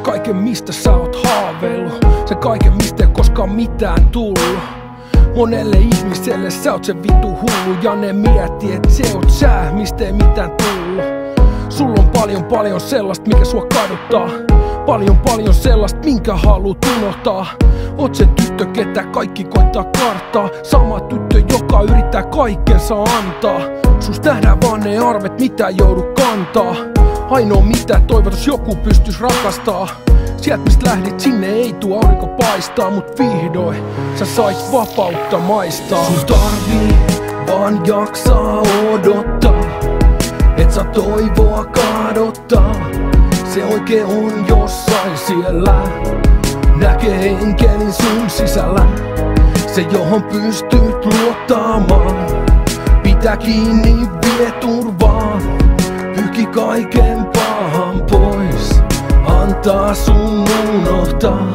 kaiken mistä sä oot haaveillut, sen kaiken mistä ei koskaan mitään tullut. Monelle ihmiselle sä oot se vittu hullu ja ne miettii et se oot sä, mistä ei mitään tullut. Sulla on paljon sellaista mikä sua kaduttaa, paljon sellaista minkä haluut unohtaa. Oot se tyttö ketä kaikki koittaa karttaa, sama tyttö joka yrittää kaikkensa antaa. Sus nähdään vaan ne arvet mitä joudu kantaa. Ainoa mitä toivotus joku pystys rakastaa. Sieltä mistä lähdit sinne ei tuu aurinko paistaa, mut vihdoin sä sait vapautta maistaa. Sun tarvii vaan jaksaa odottaa, et sä toivoa kadottaa. Se oikein on jossain siellä, näkee enkelin sun sisällä. Se johon pystyt luottamaan, pitää kiinni vie turvaan. Pyyhki kaiken pahan pois, antaa sun unohtaa.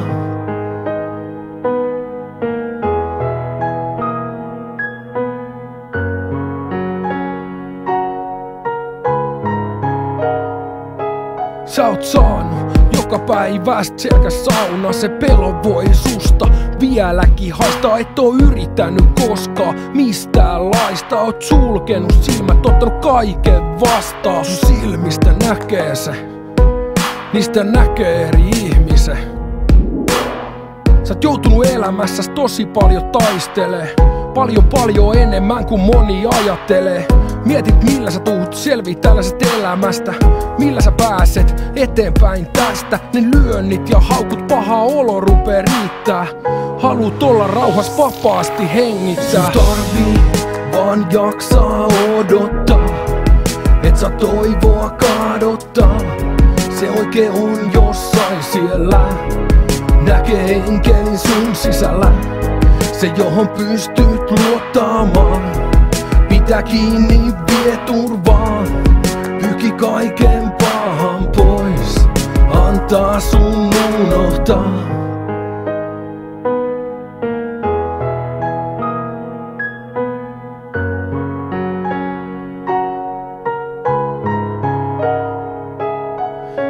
Sä oot saanut joka päivästä selkäsauna, se pelo voi susta vieläkin haistaa. Et oo yrittänyt koskaan mistään laista, oot sulkenut silmät, ottanut kaiken vastaan. Sun silmistä näkee se, niistä näkee eri ihmisen. Sä oot joutunut elämässäs tosi paljon taistelee, paljon enemmän kuin moni ajattelee. Mietit millä sä tuut selviä tällaisesta elämästä, millä sä pääset eteenpäin tästä. Ne lyönnit ja haukut paha olo rupee riittää, haluut olla rauhas vapaasti hengittää. Sun tarvii vaan jaksaa odottaa, et sä toivoa kadottaa. Se oikein on jossain siellä, näkee enkelin sun sisällä. Se johon pystyt luottamaan, pitää kiinni vie turvaan. Pyyhki kaiken pahan pois, antaa sun unohtaa.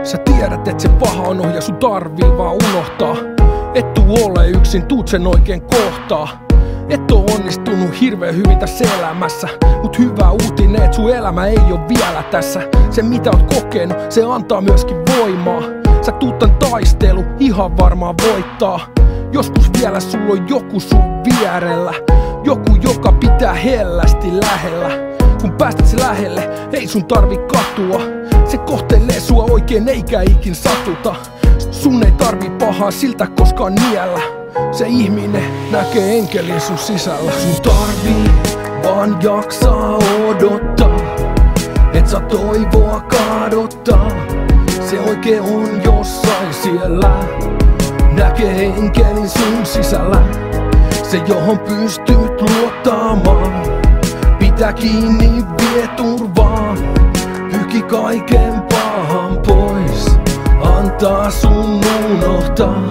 Sä tiedät et se paha on ohi ja sun tarvii vaan unohtaa. Et tuu ole yksin, tuut sen oikein kohtaa. Et oo onnistunut hirveen hyvin tässä elämässä, mut hyvä uutinen et sun elämä ei oo vielä tässä. Se mitä oot kokenut, se antaa myöskin voimaa. Sä tuut tän taistelu ihan varmaan voittaa. Joskus vielä sulla on joku sun vierellä, joku joka pitää hellästi lähellä. Kun päästät se lähelle, ei sun tarvi katua. Se kohtelee sua oikein eikä ikin satuta. Sun ei tarvi pahaa siltä koskaan niellä. Se ihminen näkee enkelin sun sisällä. Sun tarvii vaan jaksaa odottaa, et sä toivoa kadottaa. Se oikein on jossain siellä, näkee enkelin sun sisällä. Se johon pystyt luottamaan, pitää kiinni vie turvaan. Pyyhki kaiken pahan pois, antaa sun unohtaa.